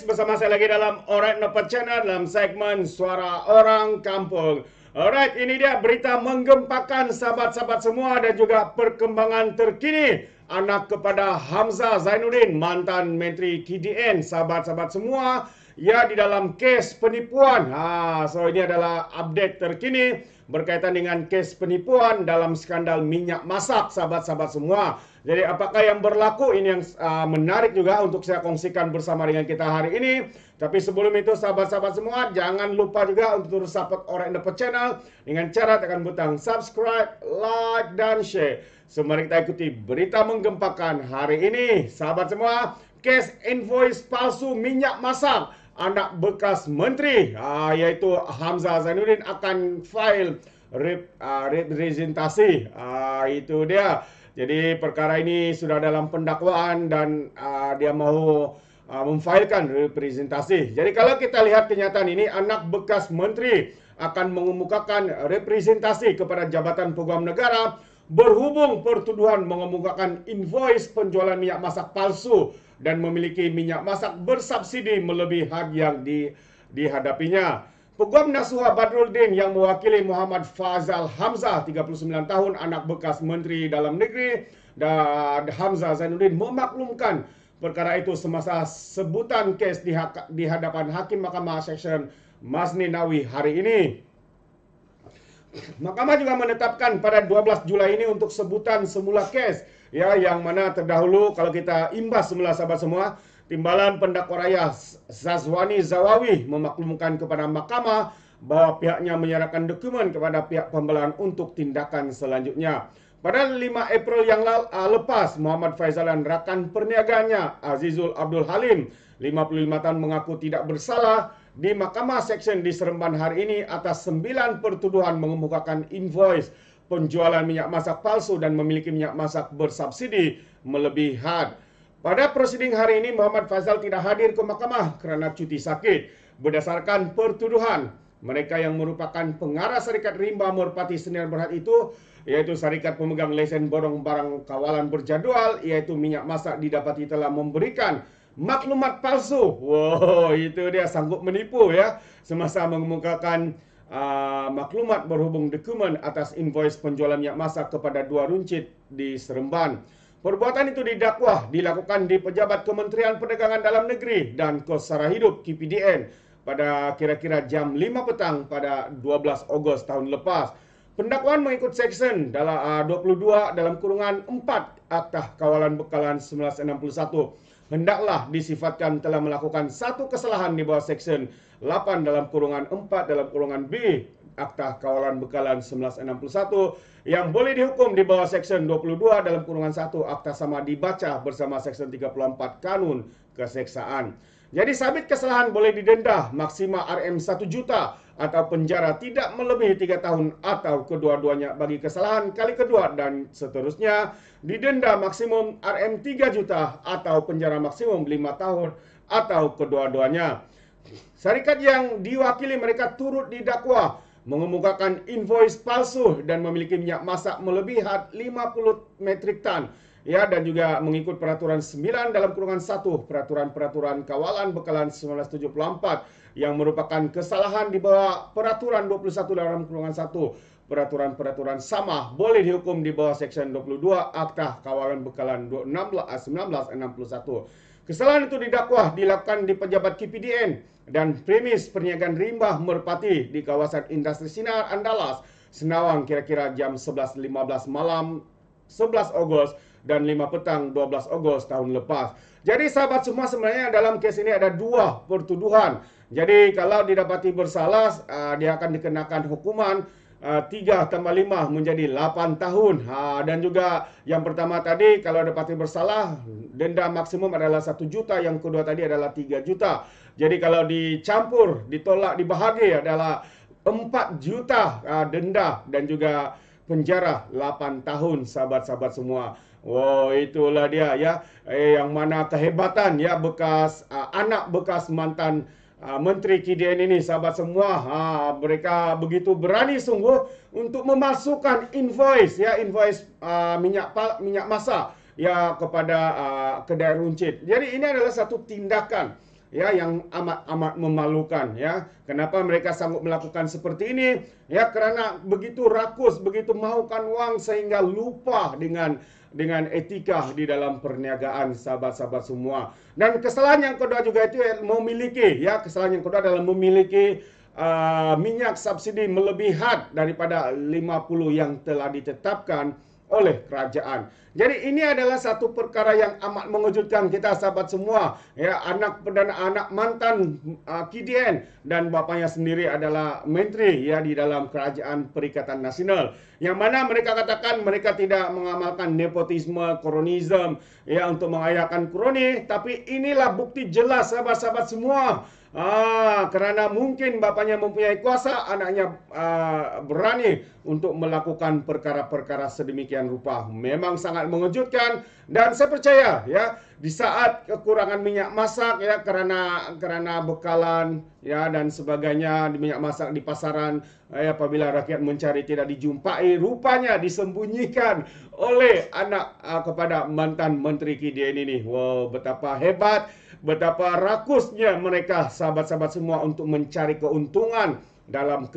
bersama saya lagi dalam Alright Nopat Channel dalam segmen Suara Orang Kampung. Alright, ini dia berita menggempakan sahabat-sahabat semua dan juga perkembangan terkini anak kepada Hamzah Zainuddin, mantan Menteri KDN. Sahabat-sahabat semua, ya di dalam kes penipuan. So ini adalah update terkini berkaitan dengan kes penipuan dalam skandal minyak masak, sahabat-sahabat semua. Jadi apakah yang berlaku, ini yang menarik juga untuk saya kongsikan bersama dengan kita hari ini. Tapi sebelum itu sahabat-sahabat semua, jangan lupa juga untuk terus support Alright Nopat Channel dengan cara tekan butang subscribe, like, dan share. So mari kita ikuti berita menggempakan hari ini. Sahabat semua, kes invoice palsu minyak masak anak bekas menteri, yaitu Hamzah Zainuddin akan file representasi. Itu dia. Jadi perkara ini sudah dalam pendakwaan dan dia mau memfailkan representasi. Jadi kalau kita lihat kenyataan ini, anak bekas menteri akan mengemukakan representasi kepada Jabatan Peguam Negara berhubung pertuduhan mengemukakan invoice penjualan minyak masak palsu dan memiliki minyak masak bersubsidi melebihi had yang dihadapinya. Peguam Nasuha Badruddin yang mewakili Muhammad Fazal Hamzah, 39 tahun, anak bekas Menteri Dalam Negeri, dan Hamzah Zainuddin memaklumkan perkara itu semasa sebutan kes di hadapan Hakim Mahkamah Seksyen Masni Nawi hari ini. Mahkamah juga menetapkan pada 12 Julai ini untuk sebutan semula kes, ya, yang mana terdahulu kalau kita imbas semula sahabat semua, Timbalan Pendakwa Raya Zazwani Zawawi memaklumkan kepada mahkamah bahwa pihaknya menyerahkan dokumen kepada pihak pembelaan untuk tindakan selanjutnya. Pada 5 April yang lepas, Muhammad Faizal dan rakan perniagaannya Azizul Abdul Halim, 55 tahun, mengaku tidak bersalah di Mahkamah Seksyen di Seremban hari ini atas 9 pertuduhan mengemukakan invoice penjualan minyak masak palsu dan memiliki minyak masak bersubsidi melebihi had. Pada prosiding hari ini, Muhammad Faizal tidak hadir ke mahkamah kerana cuti sakit. Berdasarkan pertuduhan, mereka yang merupakan pengarah Syarikat Rimba Merpati Sdn Bhd itu, yaitu syarikat pemegang lesen borong barang kawalan berjadual, yaitu minyak masak didapati telah memberikan maklumat palsu. Wow, itu dia sanggup menipu ya, semasa mengemukakan maklumat berhubung dokumen atas invoice penjualan minyak masak kepada 2 runcit di Seremban. Perbuatan itu didakwah dilakukan di Pejabat Kementerian Perdagangan Dalam Negeri dan Kos Sara Hidup KPDN pada kira-kira jam 5 petang pada 12 Ogos tahun lepas. Pendakwaan mengikut Seksyen 22 dalam kurungan 4 Akta Kawalan Bekalan 1961 hendaklah disifatkan telah melakukan satu kesalahan di bawah Seksyen 8 dalam kurungan 4 dalam kurungan B Akta Kawalan Bekalan 1961 yang boleh dihukum di bawah Seksyen 22 dalam kurungan 1 Akta sama dibaca bersama Seksyen 34 Kanun Keseksaan. Jadi sabit kesalahan boleh didenda maksimal RM 1 juta atau penjara tidak melebihi 3 tahun atau kedua-duanya bagi kesalahan kali kedua, dan seterusnya didenda maksimum RM 3 juta atau penjara maksimum 5 tahun atau kedua-duanya. Syarikat yang diwakili mereka turut didakwa mengemukakan invoice palsu dan memiliki minyak masak melebihi had 50 metrik tan, ya, dan juga mengikut peraturan 9 dalam kurungan 1 peraturan kawalan bekalan 1974 yang merupakan kesalahan di bawah peraturan 21 dalam kurungan 1 peraturan sama boleh dihukum di bawah Seksyen 22 Akta Kawalan Bekalan 1961. Kesalahan itu dilakukan di Pejabat KPDN dan premis perniagaan Rimba Merpati di kawasan industri Sinar Andalas, Senawang, kira-kira jam 11.15 malam 11 Ogos dan 5 petang 12 Ogos tahun lepas. Jadi sahabat semua, sebenarnya dalam kes ini ada 2 pertuduhan. Jadi kalau didapati bersalah, dia akan dikenakan hukuman 3 tambah 5 menjadi 8 tahun. Dan juga yang pertama tadi, kalau dapati bersalah, denda maksimum adalah 1 juta. Yang kedua tadi adalah 3 juta. Jadi kalau dicampur, ditolak, dibahagi adalah 4 juta denda dan juga penjara 8 tahun, sahabat-sahabat semua. Wow, itulah dia ya. Yang mana kehebatan ya anak bekas mantan Menteri KDN ini, sahabat semua. Mereka begitu berani sungguh untuk memasukkan invoice minyak masak ya kepada kedai runcit. Jadi ini adalah satu tindakan ya yang amat memalukan ya. Kenapa mereka sanggup melakukan seperti ini? Ya karena begitu rakus, begitu mahukan uang sehingga lupa dengan etika di dalam perniagaan, sahabat-sahabat semua. Dan kesalahan yang kedua juga itu kesalahan yang kedua adalah memiliki minyak subsidi melebihan daripada 50 yang telah ditetapkan oleh kerajaan. Jadi ini adalah satu perkara yang amat mengejutkan kita sahabat semua. Ya, anak mantan KDN dan bapaknya sendiri adalah menteri ya di dalam Kerajaan Perikatan Nasional. Yang mana mereka katakan mereka tidak mengamalkan nepotisme, kronisme ya untuk mengayakan kroni, tapi inilah bukti jelas sahabat-sahabat semua. Kerana mungkin bapaknya mempunyai kuasa, anaknya berani untuk melakukan perkara-perkara sedemikian rupa. Memang sangat mengejutkan dan saya percaya ya di saat kekurangan minyak masak ya kerana bekalan ya dan sebagainya di minyak masak di pasaran apabila rakyat mencari tidak dijumpai, rupanya disembunyikan oleh anak kepada mantan menteri KDN ini. Wow, betapa hebat, betapa rakusnya mereka sahabat-sahabat semua untuk mencari keuntungan dalam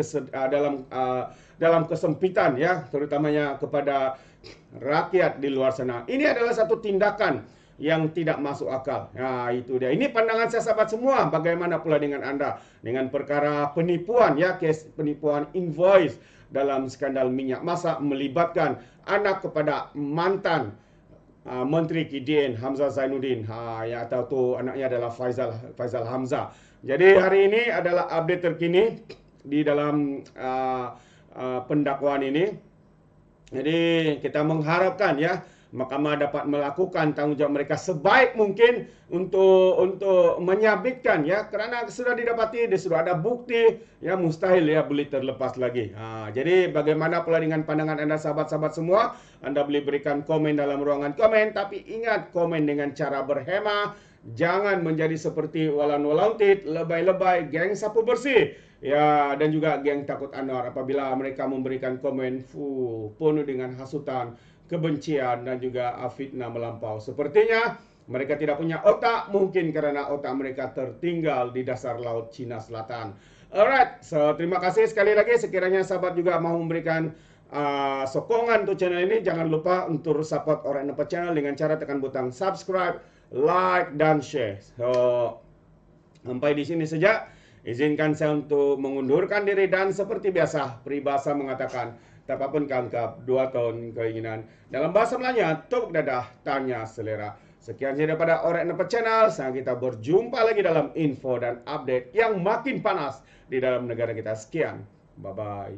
kesempitan ya, terutamanya kepada rakyat di luar sana. Ini adalah satu tindakan yang tidak masuk akal. Nah, itu dia. Ini pandangan saya sahabat semua. Bagaimana pula dengan Anda dengan perkara penipuan ya, kes penipuan invoice dalam skandal minyak masak melibatkan anak kepada mantan Menteri KDN Hamzah Zainuddin. Yang tahu tu anaknya adalah Faizal Hamzah. Jadi hari ini adalah update terkini di dalam pendakwaan ini. Jadi kita mengharapkan ya mahkamah dapat melakukan tanggungjawab mereka sebaik mungkin untuk menyabitkan ya, kerana sudah didapati, sudah ada bukti ya, mustahil ya boleh terlepas lagi. Jadi bagaimana pula dengan pandangan Anda sahabat-sahabat semua? Anda boleh berikan komen dalam ruangan komen, tapi ingat komen dengan cara berhema. Jangan menjadi seperti Walan Walautit, lebay-lebay, geng sapu bersih ya, dan juga geng takut Anwar apabila mereka memberikan komen penuh dengan hasutan, kebencian dan juga fitnah melampau. Sepertinya mereka tidak punya otak, mungkin karena otak mereka tertinggal di dasar laut Cina Selatan. Alright, so terima kasih sekali lagi. Sekiranya sahabat juga mau memberikan sokongan untuk channel ini, jangan lupa untuk support Orang Nampak Channel dengan cara tekan butang subscribe, like dan share. So sampai di sini saja. Izinkan saya untuk mengundurkan diri dan seperti biasa peribahasa mengatakan tapapun kangkap 2 tahun keinginan. Dalam bahasa Melayu, tepuk dadah, tanya selera. Sekian saja daripada Orang Nampak Channel. Sampai kita berjumpa lagi dalam info dan update yang makin panas di dalam negara kita. Sekian. Bye-bye.